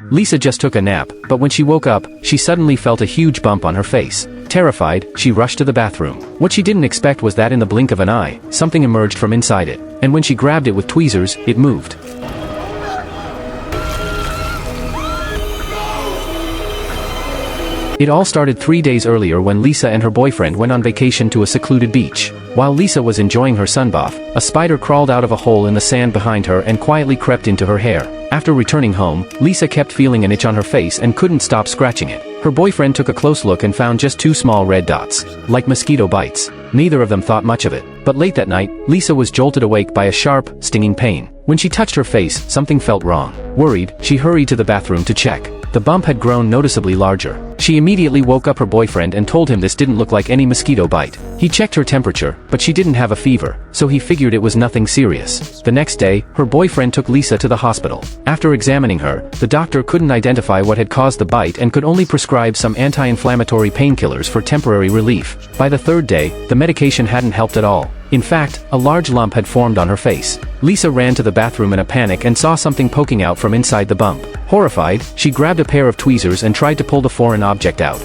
Lisa just took a nap, but when she woke up, she suddenly felt a huge bump on her face. Terrified, she rushed to the bathroom. What she didn't expect was that in the blink of an eye, something emerged from inside it, and when she grabbed it with tweezers, it moved. It all started 3 days earlier when Lisa and her boyfriend went on vacation to a secluded beach. While Lisa was enjoying her sunbath, a spider crawled out of a hole in the sand behind her and quietly crept into her hair. After returning home, Lisa kept feeling an itch on her face and couldn't stop scratching it. Her boyfriend took a close look and found just 2 small red dots, like mosquito bites. Neither of them thought much of it. But late that night, Lisa was jolted awake by a sharp, stinging pain. When she touched her face, something felt wrong. Worried, she hurried to the bathroom to check. The bump had grown noticeably larger. She immediately woke up her boyfriend and told him this didn't look like any mosquito bite. He checked her temperature, but she didn't have a fever, so he figured it was nothing serious. The next day, her boyfriend took Lisa to the hospital. After examining her, the doctor couldn't identify what had caused the bite and could only prescribe some anti-inflammatory painkillers for temporary relief. By the 3rd day, the medication hadn't helped at all. In fact, a large lump had formed on her face. Lisa ran to the bathroom in a panic and saw something poking out from inside the bump. Horrified, she grabbed a pair of tweezers and tried to pull the foreign object out.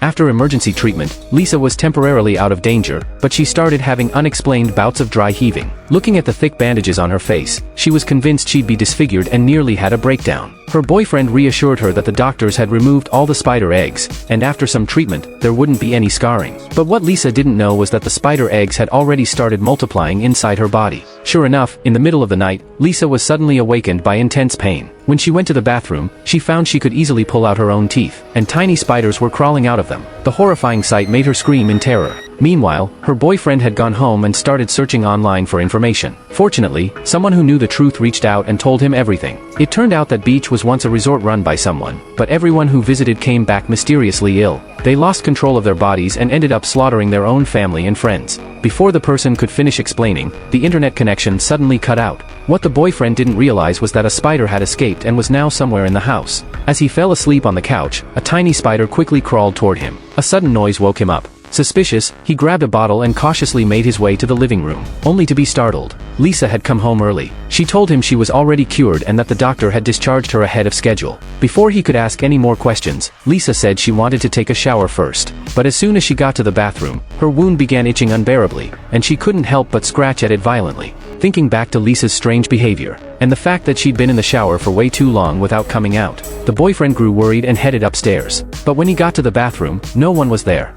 After emergency treatment, Lisa was temporarily out of danger, but she started having unexplained bouts of dry heaving. Looking at the thick bandages on her face, she was convinced she'd be disfigured and nearly had a breakdown. Her boyfriend reassured her that the doctors had removed all the spider eggs, and after some treatment, there wouldn't be any scarring. But what Lisa didn't know was that the spider eggs had already started multiplying inside her body. Sure enough, in the middle of the night, Lisa was suddenly awakened by intense pain. When she went to the bathroom, she found she could easily pull out her own teeth, and tiny spiders were crawling out of them. The horrifying sight made her scream in terror. Meanwhile, her boyfriend had gone home and started searching online for information. Fortunately, someone who knew the truth reached out and told him everything. It turned out that beach was once a resort run by someone, but everyone who visited came back mysteriously ill. They lost control of their bodies and ended up slaughtering their own family and friends. Before the person could finish explaining, the internet connection suddenly cut out. What the boyfriend didn't realize was that a spider had escaped and was now somewhere in the house. As he fell asleep on the couch, a tiny spider quickly crawled toward him. A sudden noise woke him up. Suspicious, he grabbed a bottle and cautiously made his way to the living room, only to be startled. Lisa had come home early. She told him she was already cured and that the doctor had discharged her ahead of schedule. Before he could ask any more questions, Lisa said she wanted to take a shower first. But as soon as she got to the bathroom, her wound began itching unbearably, and she couldn't help but scratch at it violently. Thinking back to Lisa's strange behavior, and the fact that she'd been in the shower for way too long without coming out, the boyfriend grew worried and headed upstairs. But when he got to the bathroom, no one was there.